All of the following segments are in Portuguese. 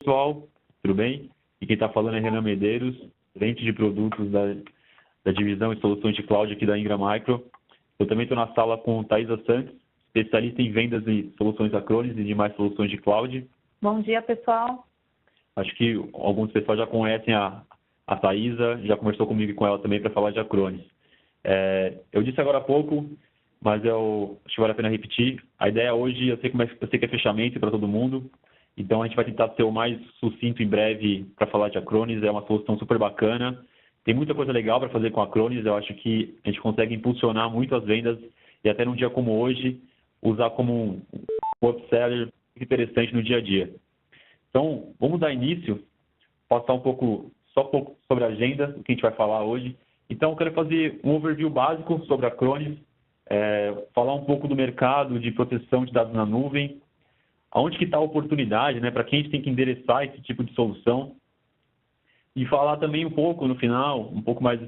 Pessoal, tudo bem? E quem está falando é Renan Medeiros, gerente de produtos da divisão e soluções de cloud aqui da Ingram Micro. Eu também estou na sala com Thaisa Santos, especialista em vendas e soluções Acronis e demais soluções de cloud. Bom dia, pessoal. Acho que alguns pessoal já conhecem a Thaisa, já conversou comigo e com ela também para falar de Acronis. Eu disse agora há pouco, mas eu acho que vale a pena repetir. A ideia hoje, eu sei que é fechamento para todo mundo, então a gente vai tentar ser o mais sucinto em breve para falar de Acronis. É uma solução super bacana, tem muita coisa legal para fazer com a Acronis. Eu acho que a gente consegue impulsionar muito as vendas e até num dia como hoje, usar como um upseller interessante no dia a dia. Então, vamos dar início, passar um pouco sobre a agenda, o que a gente vai falar hoje. Então, eu quero fazer um overview básico sobre a Acronis, falar um pouco do mercado de proteção de dados na nuvem, aonde que está a oportunidade, né, para quem a gente tem que endereçar esse tipo de solução, e falar também um pouco no final, um pouco mais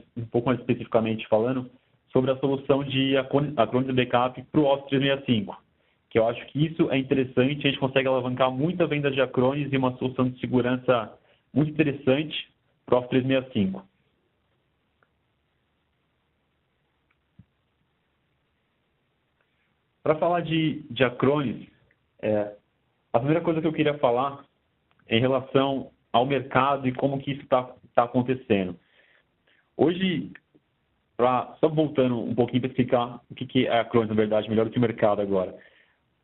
especificamente falando, sobre a solução de Acronis Backup para o Office 365, que eu acho que isso é interessante, a gente consegue alavancar muita venda de Acronis e uma solução de segurança muito interessante para o Office 365. Para falar de Acronis, a primeira coisa que eu queria falar é em relação ao mercado e como que isso está acontecendo. Hoje, só voltando um pouquinho para explicar o que é a Acronis, na verdade, melhor do que o mercado agora.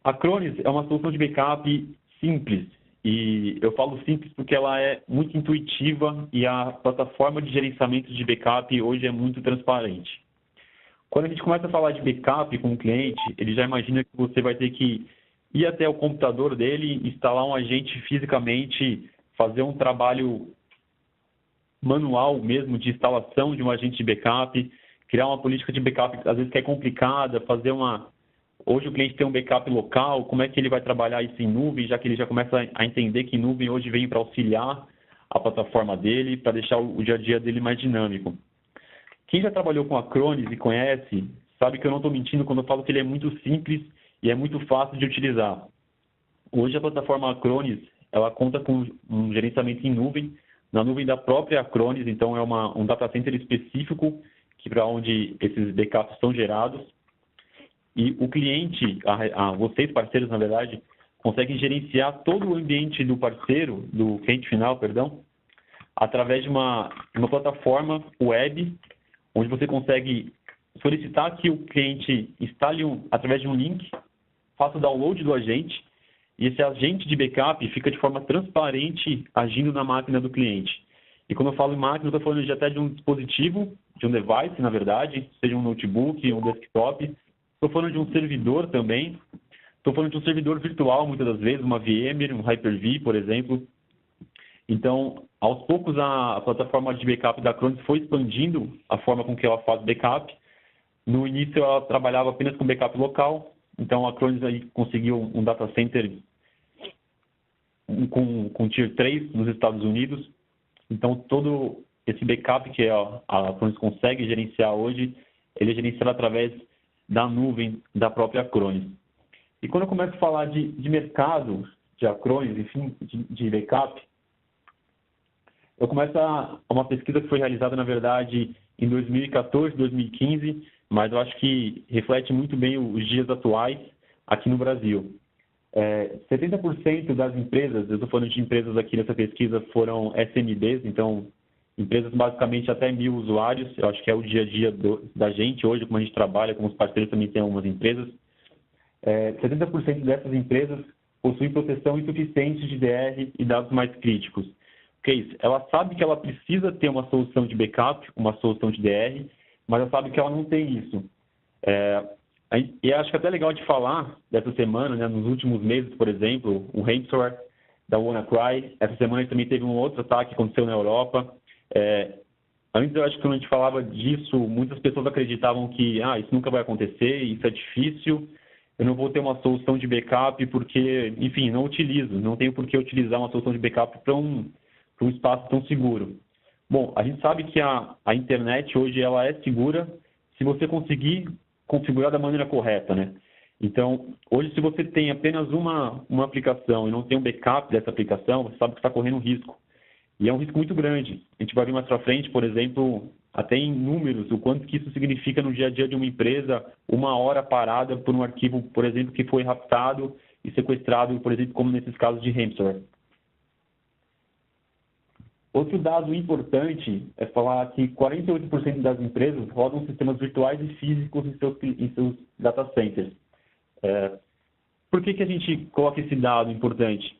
A Acronis é uma solução de backup simples, e eu falo simples porque ela é muito intuitiva e a plataforma de gerenciamento de backup hoje é muito transparente. Quando a gente começa a falar de backup com o cliente, ele já imagina que você vai ter que ir até o computador dele, instalar um agente fisicamente, fazer um trabalho manual mesmo de instalação de um agente de backup, criar uma política de backup, às vezes que é complicada, Hoje o cliente tem um backup local, como é que ele vai trabalhar isso em nuvem, já que ele já começa a entender que nuvem hoje vem para auxiliar a plataforma dele, para deixar o dia a dia dele mais dinâmico. Quem já trabalhou com Acronis e conhece, sabe que eu não estou mentindo quando eu falo que ele é muito simples e é muito fácil de utilizar. Hoje a plataforma Acronis, ela conta com um gerenciamento em nuvem, na nuvem da própria Acronis, então é um data center específico para onde esses backups são gerados. E o cliente, vocês parceiros, na verdade, conseguem gerenciar todo o ambiente do parceiro, do cliente final, perdão, através de uma plataforma web, onde você consegue solicitar que o cliente instale através de um link, faça o download do agente, e esse agente de backup fica de forma transparente agindo na máquina do cliente. E quando eu falo em máquina, eu estou falando até de um dispositivo, de um device, na verdade, seja um notebook, um desktop. Estou falando de um servidor também. Estou falando de um servidor virtual, muitas das vezes, uma VMware, um Hyper-V, por exemplo. Então, aos poucos, a plataforma de backup da Acronis foi expandindo a forma com que ela faz backup. No início, ela trabalhava apenas com backup local. Então, a Acronis aí conseguiu um data center com Tier 3 nos Estados Unidos. Então, todo esse backup que a Acronis consegue gerenciar hoje, ele é gerenciado através da nuvem da própria Acronis. E quando eu começo a falar de mercado, de Acronis, enfim, de backup, eu começo uma pesquisa que foi realizada, na verdade, em 2014, 2015, mas eu acho que reflete muito bem os dias atuais aqui no Brasil. 70% das empresas, eu estou falando de empresas aqui nessa pesquisa, foram SMBs, então empresas basicamente até 1.000 usuários. Eu acho que é o dia a dia da gente hoje, como a gente trabalha, como os parceiros também têm algumas empresas. 70% dessas empresas possuem proteção insuficiente de DR e dados mais críticos. O que é isso? Ela sabe que ela precisa ter uma solução de backup, uma solução de DR, mas ela sabe que ela não tem isso. E acho que é até legal de falar dessa semana, né, nos últimos meses, por exemplo, o ransomware da WannaCry. Essa semana a gente também teve um outro ataque que aconteceu na Europa. Antes, eu acho que quando a gente falava disso, muitas pessoas acreditavam que isso nunca vai acontecer, isso é difícil, eu não vou ter uma solução de backup porque, enfim, não tenho por que utilizar uma solução de backup para um espaço tão seguro. Bom, a gente sabe que a internet hoje ela é segura se você conseguir configurar da maneira correta, né? Então, hoje, se você tem apenas uma aplicação e não tem um backup dessa aplicação, você sabe que está correndo um risco. E é um risco muito grande. A gente vai ver mais para frente, por exemplo, até em números, o quanto que isso significa no dia a dia de uma empresa, uma hora parada por um arquivo, por exemplo, que foi raptado e sequestrado, por exemplo, como nesses casos de ransomware. Outro dado importante é falar que 48% das empresas rodam sistemas virtuais e físicos em seus data centers. Por que a gente coloca esse dado importante?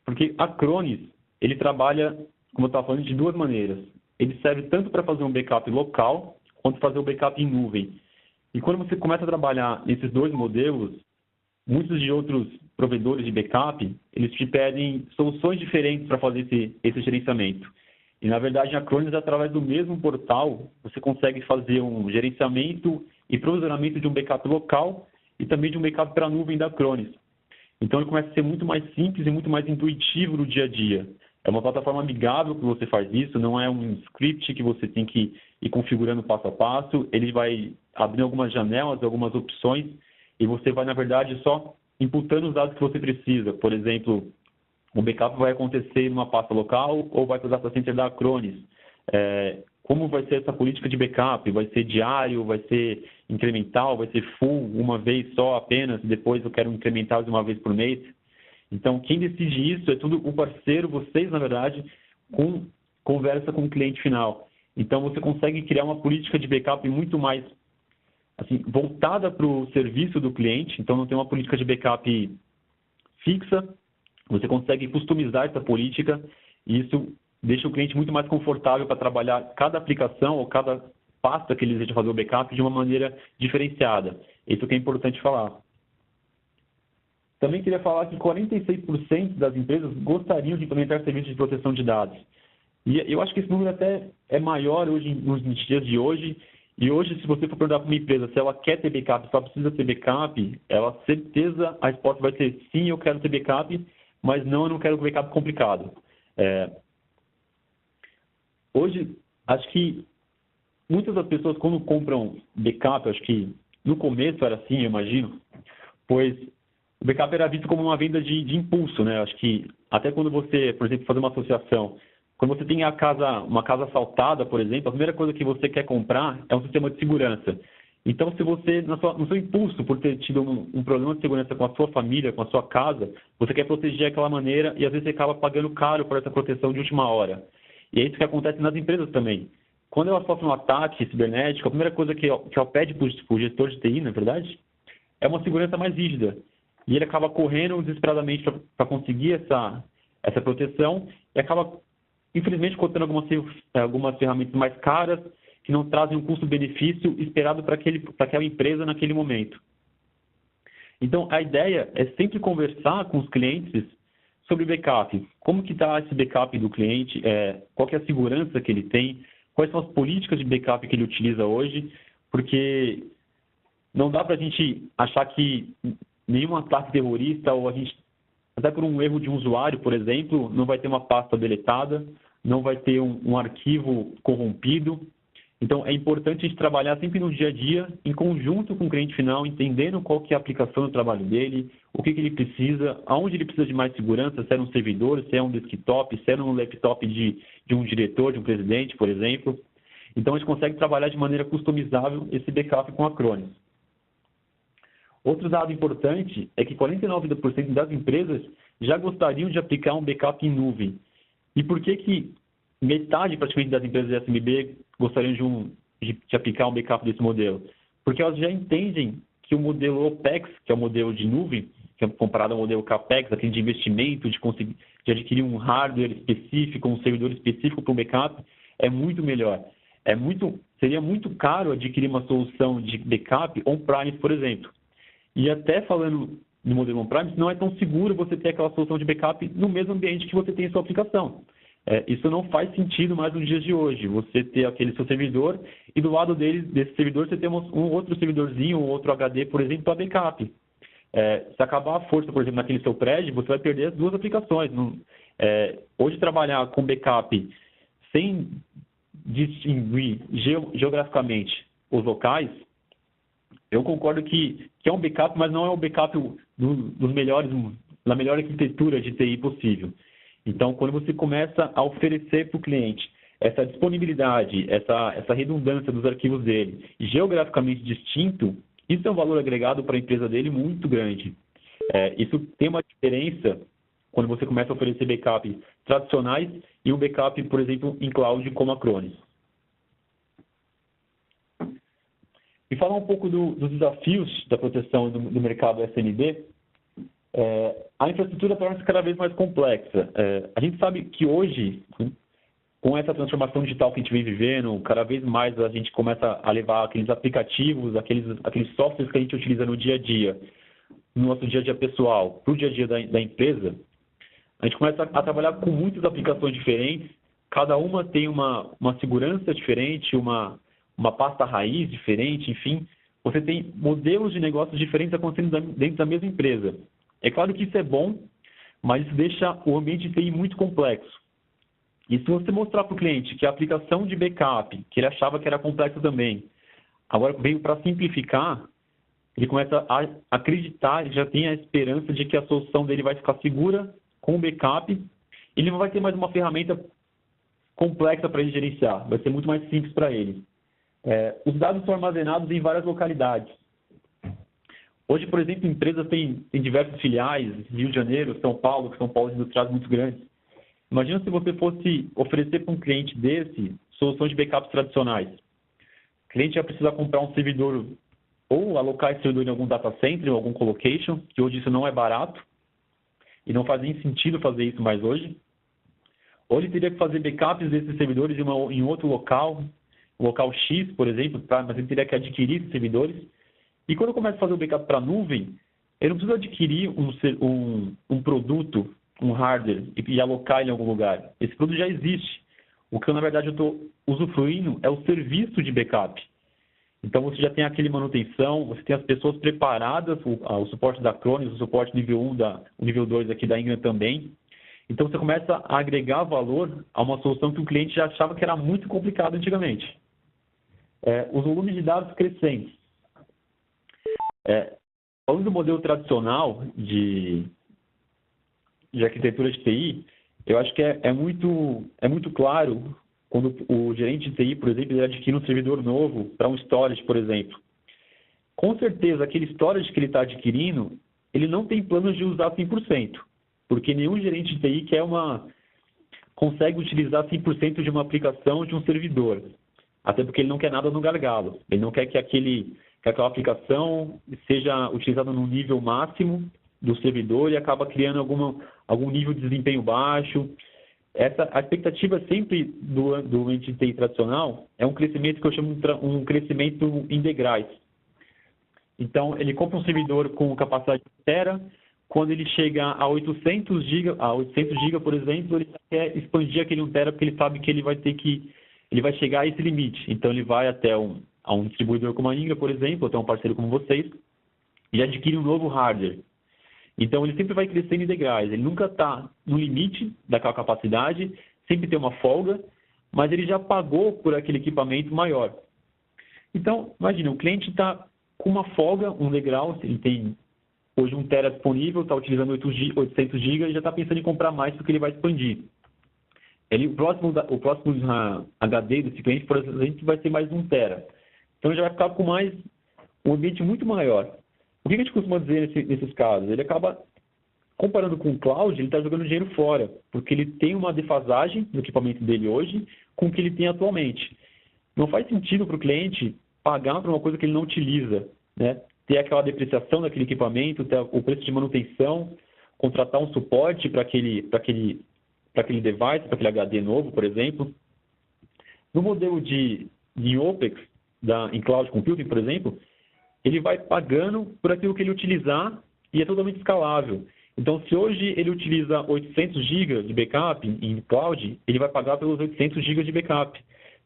Porque a Acronis, ele trabalha, como eu estava falando, de duas maneiras. Ele serve tanto para fazer um backup local, quanto fazer o backup em nuvem. E quando você começa a trabalhar nesses dois modelos, muitos de outros provedores de backup, eles te pedem soluções diferentes para fazer esse gerenciamento. E, na verdade, a Acronis, através do mesmo portal, você consegue fazer um gerenciamento e provisionamento de um backup local e também de um backup para a nuvem da Acronis. Então, ele começa a ser muito mais simples e muito mais intuitivo no dia a dia. É uma plataforma amigável que você faz isso, não é um script que você tem que ir configurando passo a passo. Ele vai abrir algumas janelas, algumas opções, e você vai, na verdade, só imputando os dados que você precisa. Por exemplo, o backup vai acontecer numa pasta local ou vai para o data center da Acronis. Como vai ser essa política de backup? Vai ser diário, vai ser incremental, vai ser full, uma vez só apenas, depois eu quero incrementar de uma vez por mês? Então, quem decide isso é tudo o parceiro, vocês, na verdade, com conversa com o cliente final. Então, você consegue criar uma política de backup muito mais assim, voltada para o serviço do cliente. Então, não tem uma política de backup fixa. Você consegue customizar essa política e isso deixa o cliente muito mais confortável para trabalhar cada aplicação ou cada pasta que ele deseja fazer o backup de uma maneira diferenciada. Isso que é importante falar. Também queria falar que 46% das empresas gostariam de implementar serviços de proteção de dados. E eu acho que esse número até é maior hoje, nos dias de hoje. E hoje, se você for perguntar para uma empresa se ela quer ter backup, se ela precisa ter backup, ela certeza a resposta vai ser sim, eu quero ter backup, mas não, eu não quero backup complicado. Hoje, acho que muitas das pessoas, quando compram backup, acho que no começo era assim, eu imagino, pois o backup era visto como uma venda de impulso, né? Acho que até quando você, por exemplo, fazer uma associação, quando você tem uma casa assaltada, por exemplo, a primeira coisa que você quer comprar é um sistema de segurança. Então, se você, no seu impulso, por ter tido um problema de segurança com a sua família, com a sua casa, você quer proteger daquela maneira e às vezes você acaba pagando caro por essa proteção de última hora. E é isso que acontece nas empresas também. Quando ela sofre um ataque cibernético, a primeira coisa que ela pede para o gestor de TI, na verdade, é uma segurança mais rígida. E ele acaba correndo desesperadamente para conseguir essa proteção e acaba, infelizmente, contando algumas ferramentas mais caras que não trazem um custo-benefício esperado para aquela empresa naquele momento. Então, a ideia é sempre conversar com os clientes sobre backup. Como que está esse backup do cliente? Qual que é a segurança que ele tem? Quais são as políticas de backup que ele utiliza hoje? Porque não dá para a gente achar que nenhum ataque terrorista ou até por um erro de um usuário, por exemplo, não vai ter uma pasta deletada, não vai ter um arquivo corrompido. Então, é importante a gente trabalhar sempre no dia a dia, em conjunto com o cliente final, entendendo qual que é a aplicação do trabalho dele, o que ele precisa, aonde ele precisa de mais segurança, se é um servidor, se é um desktop, se é um laptop de um diretor, de um presidente, por exemplo. Então, a gente consegue trabalhar de maneira customizável esse backup com a Acronis. Outro dado importante é que 49% das empresas já gostariam de aplicar um backup em nuvem. E por que metade praticamente das empresas de SMB gostariam de aplicar um backup desse modelo? Porque elas já entendem que o modelo OPEX, que é o modelo de nuvem, que é comparado ao modelo CAPEX, aquele de investimento, de adquirir um hardware específico, um servidor específico para o backup, é muito melhor. Seria muito caro adquirir uma solução de backup on-premise, por exemplo. E até falando no modelo on-premise, não é tão seguro você ter aquela solução de backup no mesmo ambiente que você tem a sua aplicação. Isso não faz sentido mais nos dias de hoje. Você ter aquele seu servidor e do lado desse servidor você tem um outro servidorzinho, um outro HD, por exemplo, para backup. Se acabar a força, por exemplo, naquele seu prédio, você vai perder as duas aplicações. Hoje, trabalhar com backup sem distinguir geograficamente os locais Eu concordo que é um backup, mas não é um backup dos melhores, da melhor arquitetura de TI possível. Então, quando você começa a oferecer para o cliente essa disponibilidade, essa redundância dos arquivos dele, geograficamente distinto, isso é um valor agregado para a empresa dele muito grande. Isso tem uma diferença quando você começa a oferecer backup tradicionais e um backup, por exemplo, em cloud como a Acronis. E falar um pouco dos desafios da proteção do mercado SMB, a infraestrutura torna-se cada vez mais complexa. A gente sabe que hoje, com essa transformação digital que a gente vem vivendo, cada vez mais a gente começa a levar aqueles aplicativos, aqueles softwares que a gente utiliza no dia a dia, no nosso dia a dia pessoal, para o dia a dia da empresa. A gente começa a trabalhar com muitas aplicações diferentes, cada uma tem uma segurança diferente, uma pasta raiz diferente, enfim. Você tem modelos de negócios diferentes acontecendo dentro da mesma empresa. É claro que isso é bom, mas isso deixa o ambiente de TI muito complexo. E se você mostrar para o cliente que a aplicação de backup, que ele achava que era complexa também, agora veio para simplificar, ele começa a acreditar, ele já tem a esperança de que a solução dele vai ficar segura com o backup, ele não vai ter mais uma ferramenta complexa para ele gerenciar, vai ser muito mais simples para ele. Os dados são armazenados em várias localidades. Hoje, por exemplo, empresas têm diversas filiais, Rio de Janeiro, São Paulo, que são polos industriais muito grandes. Imagina se você fosse oferecer para um cliente desse soluções de backups tradicionais. O cliente vai precisar comprar um servidor ou alocar esse servidor em algum data center ou algum colocation, que hoje isso não é barato e não faz nem sentido fazer isso mais hoje. Ou ele teria que fazer backups desses servidores em outro local, local X, por exemplo, mas ele teria que adquirir esses servidores. E quando começa a fazer o backup para a nuvem, ele não precisa adquirir um produto, um hardware, e alocar ele em algum lugar. Esse produto já existe. O que, na verdade, eu estou usufruindo é o serviço de backup. Então, você já tem aquele manutenção, você tem as pessoas preparadas, o suporte da Acronis, o suporte nível 1, o nível 2 aqui da Ingram também. Então, você começa a agregar valor a uma solução que o cliente já achava que era muito complicado antigamente. Os volumes de dados crescentes. Falando do modelo tradicional de arquitetura de TI, eu acho que é muito claro quando o gerente de TI, por exemplo, ele adquire um servidor novo para um storage, por exemplo. Com certeza, aquele storage que ele está adquirindo, ele não tem planos de usar 100%, porque nenhum gerente de TI consegue utilizar 100% de uma aplicação de um servidor, até porque ele não quer nada no gargalo. Ele não quer que aquela aplicação seja utilizada no nível máximo do servidor e acaba criando algum nível de desempenho baixo. A expectativa sempre do ambiente de TI tradicional é um crescimento que eu chamo de um crescimento em degraus. Então, ele compra um servidor com capacidade de 1 tera, quando ele chega a 800 GB, por exemplo, ele quer expandir aquele 1 tera porque ele sabe que ele vai chegar a esse limite. Então, ele vai até a um distribuidor como a Ingram, por exemplo, até um parceiro como vocês, e adquire um novo hardware. Então, ele sempre vai crescendo em degraus. Ele nunca está no limite daquela capacidade, sempre tem uma folga, mas ele já pagou por aquele equipamento maior. Então, imagina, o cliente está com uma folga, um degrau, ele tem hoje 1 tera disponível, está utilizando 800 GB e já está pensando em comprar mais porque ele vai expandir. O próximo HD desse cliente, por exemplo, vai ser mais 1 tera. Então, ele já vai ficar com um ambiente muito maior. O que a gente costuma dizer nesses casos? Ele acaba, comparando com o cloud, ele está jogando dinheiro fora, porque ele tem uma defasagem do equipamento dele hoje com o que ele tem atualmente. Não faz sentido para o cliente pagar por uma coisa que ele não utiliza, né? Ter aquela depreciação daquele equipamento, ter o preço de manutenção, contratar um suporte para aquele device, para aquele HD novo, por exemplo. No modelo de OPEX, em Cloud Computing, por exemplo, ele vai pagando por aquilo que ele utilizar e é totalmente escalável. Então, se hoje ele utiliza 800 GB de backup em cloud, ele vai pagar pelos 800 GB de backup.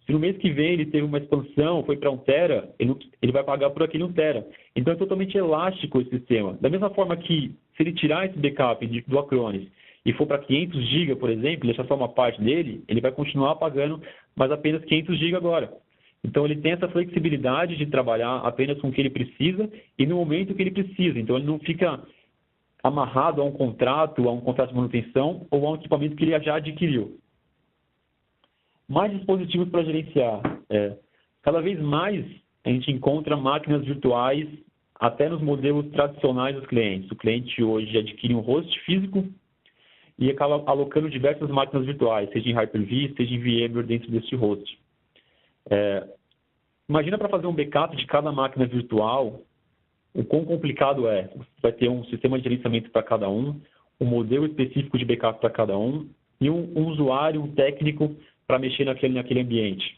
Se no mês que vem ele teve uma expansão, foi para 1 tera, ele vai pagar por aquele 1 tera. Então, é totalmente elástico esse sistema. Da mesma forma que, se ele tirar esse backup do Acronis e for para 500 GB, por exemplo, deixar só uma parte dele, ele vai continuar pagando, mas apenas 500 GB agora. Então, ele tem essa flexibilidade de trabalhar apenas com o que ele precisa e no momento que ele precisa. Então, ele não fica amarrado a um contrato de manutenção ou a um equipamento que ele já adquiriu. Mais dispositivos para gerenciar. Cada vez mais a gente encontra máquinas virtuais até nos modelos tradicionais dos clientes. O cliente hoje adquire um host físico e acaba alocando diversas máquinas virtuais, seja em Hyper-V, seja em VMware dentro desse host. Imagina para fazer um backup de cada máquina virtual, o quão complicado é. Você vai ter um sistema de gerenciamento para cada um modelo específico de backup para cada um e um usuário, um técnico para mexer naquele ambiente.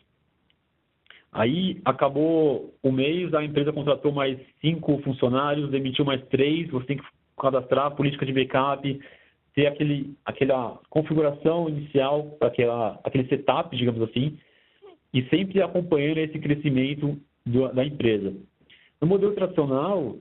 Aí, acabou o mês, a empresa contratou mais 5 funcionários, demitiu mais 3, você tem que cadastrar a política de backup, ter aquela configuração inicial para aquele setup, digamos assim, e sempre acompanhando esse crescimento da empresa. No modelo tradicional,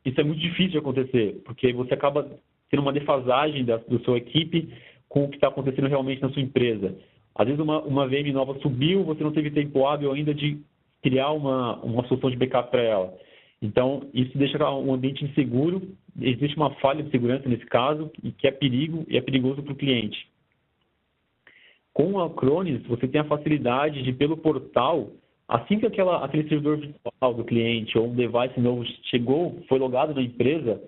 isso é muito difícil de acontecer, porque você acaba tendo uma defasagem da sua equipe com o que está acontecendo realmente na sua empresa. Às vezes uma VM nova subiu, você não teve tempo hábil ainda de criar uma solução de backup para ela. Então, isso deixa um ambiente inseguro, existe uma falha de segurança nesse caso, e que é perigoso para o cliente. Com a Acronis, você tem a facilidade de, pelo portal, assim que aquele servidor virtual do cliente ou um device novo chegou, foi logado na empresa,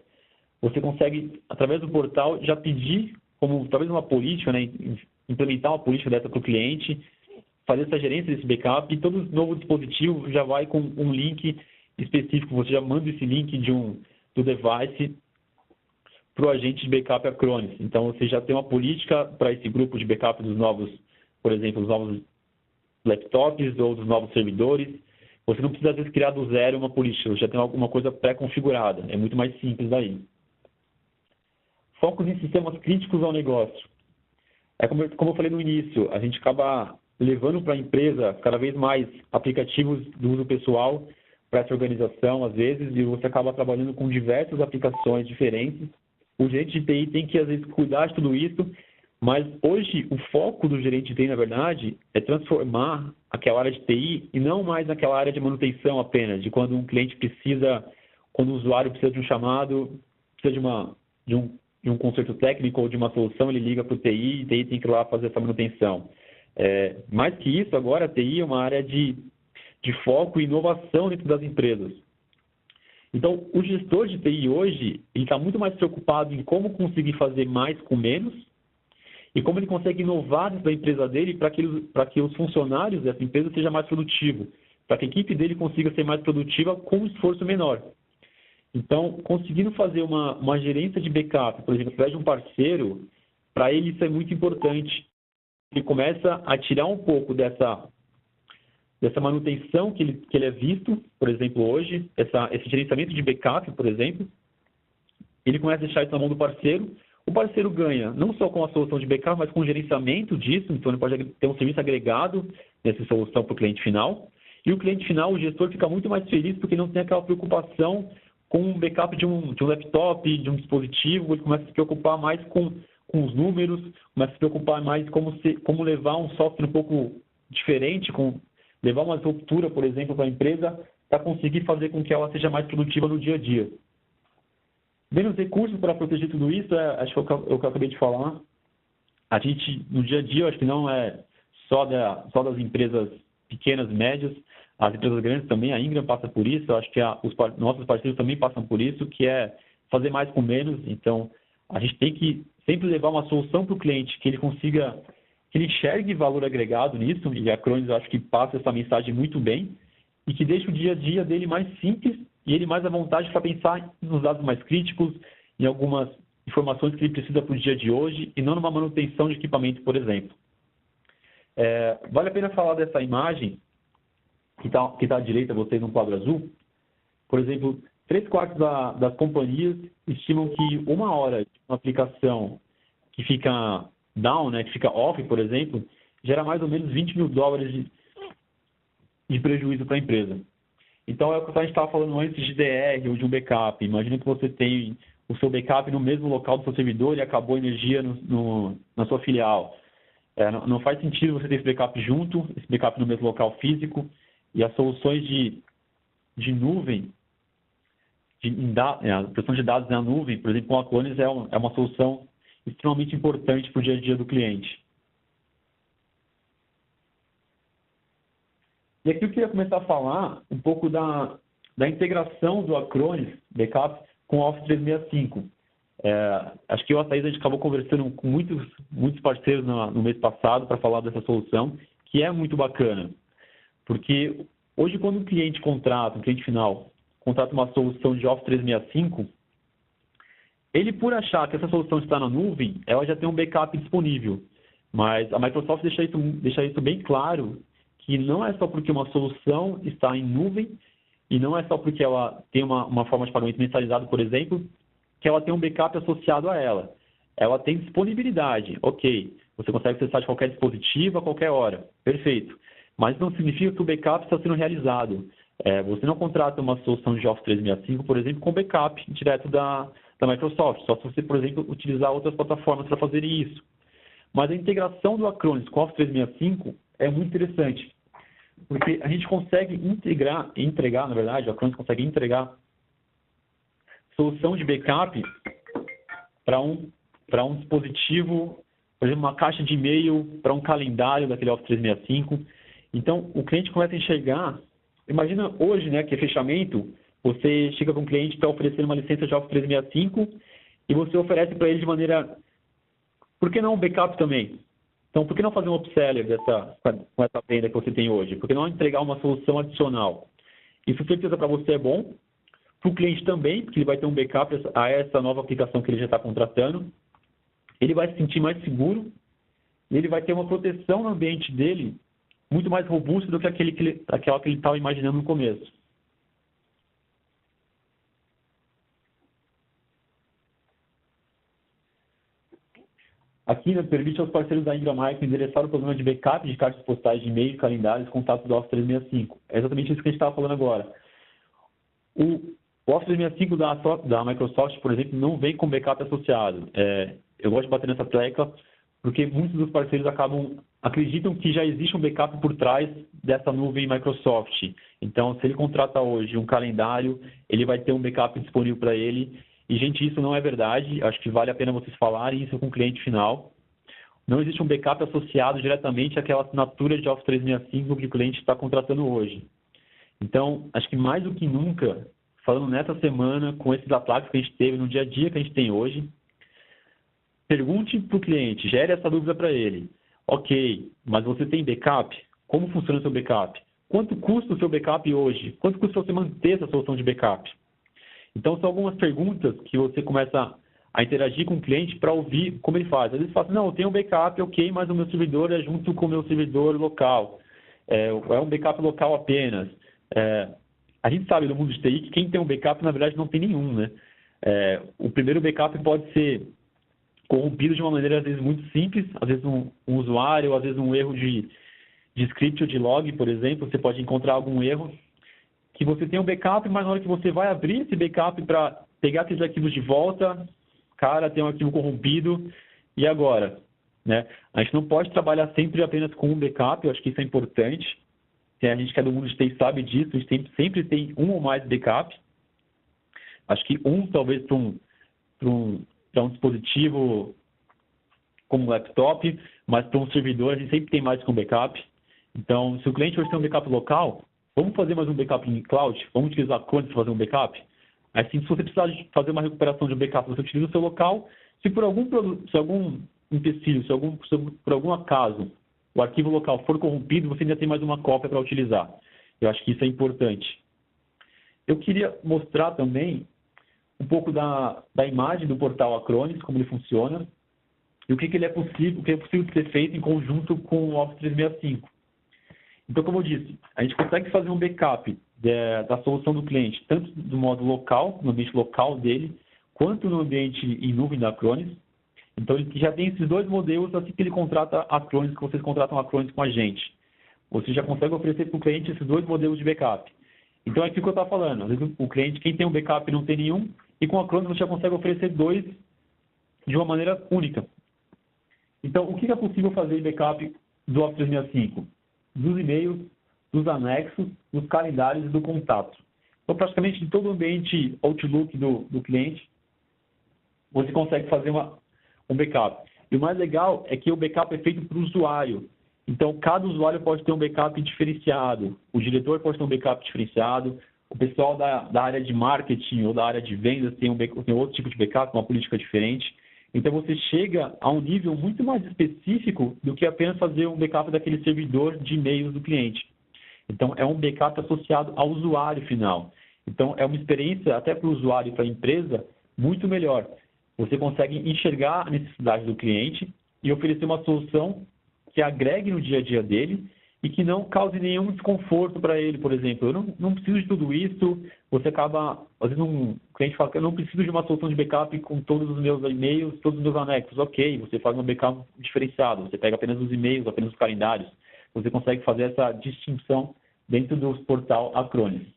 você consegue, através do portal, já pedir, como talvez uma política, né, implementar uma política dessa para o cliente, fazer essa gerência desse backup, e todo novo dispositivo já vai com um link específico, você já manda esse link do device para o agente de backup Acronis. Então, você já tem uma política para esse grupo de backup dos novos, por exemplo, dos novos laptops ou dos novos servidores. Você não precisa, às vezes, criar do zero uma política, você já tem alguma coisa pré-configurada. É muito mais simples daí. Focos em sistemas críticos ao negócio. Como eu falei no início, a gente acaba levando para a empresa cada vez mais aplicativos do uso pessoal para essa organização, às vezes, e você acaba trabalhando com diversas aplicações diferentes. O gerente de TI tem que, às vezes, cuidar de tudo isso, mas hoje o foco do gerente de TI, na verdade, é transformar aquela área de TI e não mais naquela área de manutenção apenas, de quando um cliente precisa, quando o usuário precisa de um chamado, precisa de um conserto técnico ou de uma solução, ele liga para o TI e TI tem que ir lá fazer essa manutenção. Mais que isso, agora a TI é uma área de foco e inovação dentro das empresas. Então, o gestor de TI hoje, ele está muito mais preocupado em como conseguir fazer mais com menos e como ele consegue inovar dentro da empresa dele para que os funcionários dessa empresa sejam mais produtivos, para que a equipe dele consiga ser mais produtiva com um esforço menor. Então, conseguindo fazer uma gerência de backup, por exemplo, através de um parceiro, para ele isso é muito importante. Ele começa a tirar um pouco dessa manutenção que ele é visto, por exemplo, hoje, esse gerenciamento de backup, por exemplo, ele começa a deixar isso na mão do parceiro. O parceiro ganha não só com a solução de backup, mas com o gerenciamento disso, então ele pode ter um serviço agregado nessa solução para o cliente final. E o cliente final, o gestor, fica muito mais feliz porque não tem aquela preocupação com o backup de um laptop, de um dispositivo, ele começa a se preocupar mais com os números, começa a se preocupar mais como levar um software um pouco diferente, levar uma ruptura, por exemplo, para a empresa, para conseguir fazer com que ela seja mais produtiva no dia a dia. Menos recursos para proteger tudo isso, acho que é o que eu acabei de falar. A gente, no dia a dia, acho que não é só das empresas pequenas, médias, as empresas grandes também, a Ingram passa por isso, eu acho que os nossos parceiros também passam por isso, que é fazer mais com menos. Então, a gente tem que sempre levar uma solução para o cliente, que ele consiga, que ele enxergue valor agregado nisso, e a Acronis eu acho que passa essa mensagem muito bem, e que deixa o dia a dia dele mais simples e ele mais à vontade para pensar nos dados mais críticos, em algumas informações que ele precisa para o dia de hoje, e não numa manutenção de equipamento, por exemplo. Vale a pena falar dessa imagem, que tá à direita, vocês no quadro azul. Por exemplo, 3/4 das companhias estimam que 1 hora de uma aplicação que fica down, né, que fica off, por exemplo, gera mais ou menos $20 mil de prejuízo para a empresa. Então, é o que a gente estava falando antes de DR ou de um backup. Imagina que você tem o seu backup no mesmo local do seu servidor e acabou a energia na sua filial. Não faz sentido você ter esse backup junto, esse backup no mesmo local físico. E as soluções de nuvem, a proteção de dados na nuvem, por exemplo, o Acronis é uma solução extremamente importante para o dia a dia do cliente. E aqui eu queria começar a falar um pouco da integração do Acronis Backup com o Office 365. Acho que eu e a Thaís, a gente acabou conversando com muitos parceiros no mês passado para falar dessa solução, que é muito bacana. Porque hoje, quando um cliente final, contrata uma solução de Office 365, ele, por achar que essa solução está na nuvem, ela já tem um backup disponível. Mas a Microsoft deixa isso bem claro, que não é só porque uma solução está em nuvem e não é só porque ela tem uma forma de pagamento mensalizado, por exemplo, que ela tem um backup associado a ela. Ela tem disponibilidade, ok. Você consegue acessar de qualquer dispositivo a qualquer hora, perfeito. Mas não significa que o backup está sendo realizado. Você não contrata uma solução de Office 365, por exemplo, com backup direto da Microsoft, só se você, por exemplo, utilizar outras plataformas para fazer isso. Mas a integração do Acronis com o Office 365 é muito interessante, porque a gente consegue entregar, na verdade, o Acronis consegue entregar solução de backup para um dispositivo, por exemplo, uma caixa de e-mail, para um calendário daquele Office 365. Então, o cliente começa a enxergar, imagina hoje, né, que é fechamento, você chega com um cliente que está oferecendo uma licença de Office 365 e você oferece para ele de maneira, por que não um backup também? Então, por que não fazer um upseller com essa venda que você tem hoje? Por que não entregar uma solução adicional? Isso, certeza, para você é bom, para o cliente também, porque ele vai ter um backup a essa nova aplicação que ele já está contratando. Ele vai se sentir mais seguro e ele vai ter uma proteção no ambiente dele muito mais robusta do que aquela que ele estava imaginando no começo. Aqui, permite aos parceiros da Ingram Micro endereçar o problema de backup de cartas postais de e-mail, calendários, contatos do Office 365. É exatamente isso que a gente estava falando agora. O Office 365 da Microsoft, por exemplo, não vem com backup associado. Eu gosto de bater nessa tecla porque muitos dos parceiros acreditam que já existe um backup por trás dessa nuvem Microsoft. Então, se ele contrata hoje um calendário, ele vai ter um backup disponível para ele. E, gente, isso não é verdade. Acho que vale a pena vocês falarem isso com o cliente final. Não existe um backup associado diretamente àquela assinatura de Office 365 que o cliente está contratando hoje. Então, acho que mais do que nunca, falando nessa semana, com esses ataques que a gente teve no dia a dia que a gente tem hoje, pergunte para o cliente, gere essa dúvida para ele. Ok, mas você tem backup? Como funciona o seu backup? Quanto custa o seu backup hoje? Quanto custa você manter essa solução de backup? Então, são algumas perguntas que você começa a interagir com o cliente para ouvir como ele faz. Às vezes fala assim, não, eu tenho um backup, ok, mas o meu servidor é junto com o meu servidor local. É um backup local apenas. A gente sabe no mundo de TI que quem tem um backup, na verdade, não tem nenhum, né? O primeiro backup pode ser corrompido de uma maneira, às vezes, muito simples, às vezes um usuário, às vezes um erro de script ou de log, por exemplo, você pode encontrar algum erro que você tem um backup, mas na hora que você vai abrir esse backup para pegar aqueles arquivos de volta, cara, tem um arquivo corrompido, e agora? Né? A gente não pode trabalhar sempre apenas com um backup, eu acho que isso é importante. A gente que é do mundo de TI sabe disso, a gente sempre tem um ou mais backup. Acho que talvez para um dispositivo como um laptop, mas para um servidor a gente sempre tem mais que um backup. Então, se o cliente hoje tem um backup local, vamos fazer mais um backup em cloud? Vamos utilizar a Acronis para fazer um backup? Assim, se você precisar de fazer uma recuperação de um backup, você utiliza o seu local. Se por algum empecilho, por algum acaso, o arquivo local for corrompido, você ainda tem mais uma cópia para utilizar. Eu acho que isso é importante. Eu queria mostrar também um pouco da imagem do portal Acronis, como ele funciona, e o que é possível de ser feito em conjunto com o Office 365. Então, como eu disse, a gente consegue fazer um backup da solução do cliente, tanto do modo local, no ambiente local dele, quanto no ambiente em nuvem da Acronis. Então, ele já tem esses dois modelos assim que ele contrata a Acronis, que vocês contratam a Acronis com a gente. Você já consegue oferecer para o cliente esses dois modelos de backup. Então, é aquilo que eu estava falando. Às vezes, o cliente, quem tem um backup não tem nenhum, e com a Acronis você já consegue oferecer dois de uma maneira única. Então, o que é possível fazer em backup do Office 365? Dos e-mails, dos anexos, dos calendários e do contato. Então, praticamente de todo o ambiente Outlook do cliente, você consegue fazer um backup. E o mais legal é que o backup é feito para o usuário. Então, cada usuário pode ter um backup diferenciado. O diretor pode ter um backup diferenciado. O pessoal da área de marketing ou da área de vendas tem outro tipo de backup, uma política diferente. Então, você chega a um nível muito mais específico do que apenas fazer um backup daquele servidor de e-mails do cliente. Então, é um backup associado ao usuário final. Então, é uma experiência, até para o usuário e para a empresa, muito melhor. Você consegue enxergar a necessidade do cliente e oferecer uma solução que agregue no dia a dia dele e que não cause nenhum desconforto para ele, por exemplo. Eu não preciso de tudo isso, você acaba... Às vezes o cliente fala que eu não preciso de uma solução de backup com todos os meus e-mails, todos os meus anexos. Ok, você faz um backup diferenciado, você pega apenas os e-mails, apenas os calendários. Você consegue fazer essa distinção dentro do portal Acronis.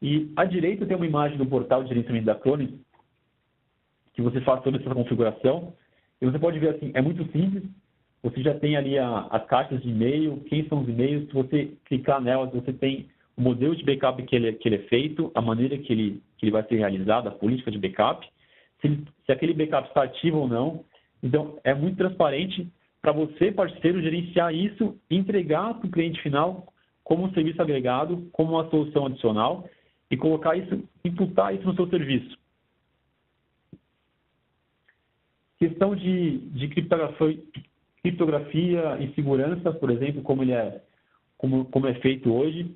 E à direita tem uma imagem do portal de gerenciamento da Acronis, que você faz toda essa configuração. E você pode ver assim, é muito simples. Você já tem ali as caixas de e-mail, quem são os e-mails. Se você clicar nelas, você tem o modelo de backup que ele é feito, a maneira que ele vai ser realizado, a política de backup, se aquele backup está ativo ou não. Então, é muito transparente para você, parceiro, gerenciar isso e entregar para o cliente final como um serviço agregado, como uma solução adicional e colocar isso, imputar isso no seu serviço. Questão de criptografia e segurança, por exemplo, como é feito hoje.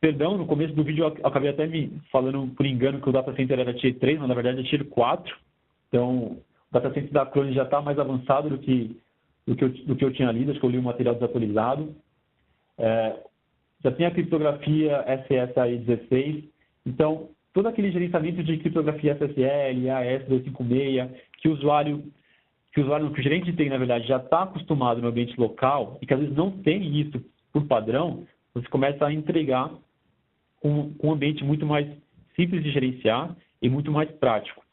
Perdão, no começo do vídeo eu acabei até me falando por engano que o data center era Tier 3, mas na verdade é Tier 4. Então, o data center da Acronis já está mais avançado do que eu tinha lido, acho que eu li um material desatualizado. Já tem a criptografia SSAE 16. Então, todo aquele gerenciamento de criptografia SSL, AES-256, que o gerente tem, na verdade, já está acostumado no ambiente local e que às vezes não tem isso por padrão, você começa a entregar um ambiente muito mais simples de gerenciar e muito mais prático.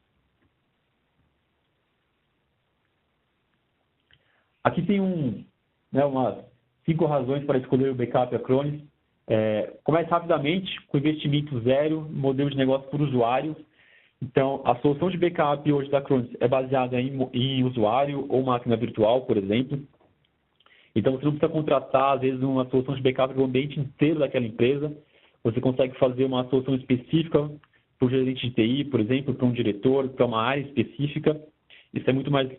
Aqui tem umas 5 razões para escolher o backup Acronis. Comece rapidamente com investimento zero, modelo de negócio por usuário. Então, a solução de backup hoje da Acronis é baseada em usuário ou máquina virtual, por exemplo. Então, você não precisa contratar, às vezes, uma solução de backup para o ambiente inteiro daquela empresa. Você consegue fazer uma solução específica para o gerente de TI, por exemplo, para um diretor, para uma área específica. Isso é muito mais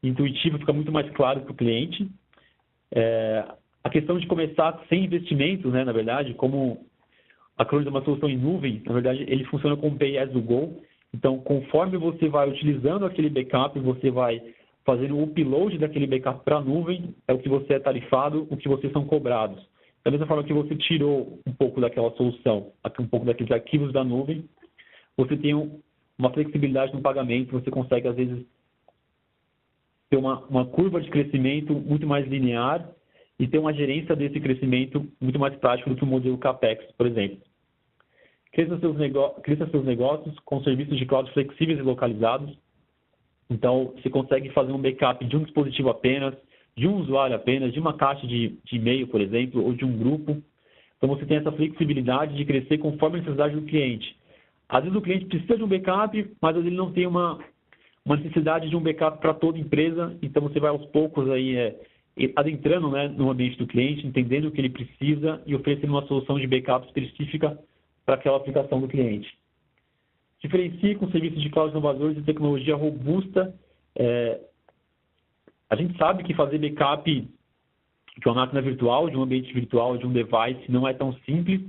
intuitivo, fica muito mais claro para o cliente. A questão de começar sem investimentos, né, na verdade, como a Acronis é uma solução em nuvem, na verdade, ele funciona como Pay as you go. Então, conforme você vai utilizando aquele backup, você vai fazendo o upload daquele backup para a nuvem, é o que você é tarifado, o que vocês são cobrados. Da mesma forma que você tirou um pouco daquela solução, um pouco daqueles arquivos da nuvem, você tem uma flexibilidade no pagamento, você consegue, às vezes, ter uma curva de crescimento muito mais linear e ter uma gerência desse crescimento muito mais prático do que o modelo CAPEX, por exemplo. Cresça seus negócios com serviços de cloud flexíveis e localizados. Então, você consegue fazer um backup de um dispositivo apenas, de um usuário apenas, de uma caixa de e-mail, por exemplo, ou de um grupo. Então, você tem essa flexibilidade de crescer conforme a necessidade do cliente. Às vezes, o cliente precisa de um backup, mas às vezes ele não tem uma necessidade de um backup para toda a empresa. Então, você vai aos poucos aí, adentrando, né, no ambiente do cliente, entendendo o que ele precisa e oferecendo uma solução de backup específica para aquela aplicação do cliente. Diferencie com serviços de cloud inovadores e tecnologia robusta. A gente sabe que fazer backup de uma máquina virtual, de um ambiente virtual, de um device, não é tão simples.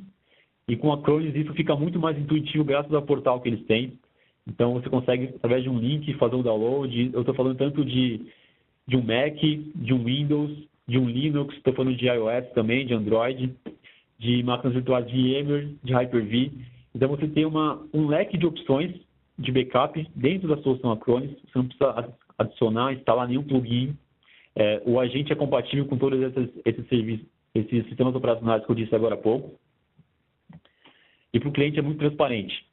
E com a Acronis isso fica muito mais intuitivo graças ao portal que eles têm. Então, você consegue, através de um link, fazer o download. Eu estou falando tanto de um Mac, de um Windows, de um Linux, estou falando de iOS também, de Android, de máquinas virtuais de VMware, de Hyper-V. Então, você tem um leque de opções de backup dentro da solução Acronis. Você não precisa adicionar, instalar nenhum plugin. O agente é compatível com todos esses serviços, esses sistemas operacionais que eu disse agora há pouco. E para o cliente é muito transparente.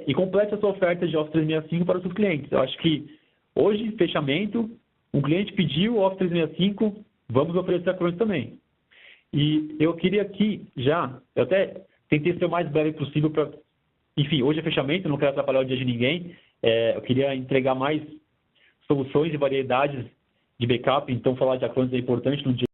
E complete a sua oferta de Office 365 para os seus clientes. Eu acho que hoje, fechamento, um cliente pediu o Office 365, vamos oferecer acrônios também. E eu queria aqui já, eu até tentei ser o mais breve possível para... Enfim, hoje é fechamento, não quero atrapalhar o dia de ninguém. Eu queria entregar mais soluções e variedades de backup, então falar de acrônios é importante no dia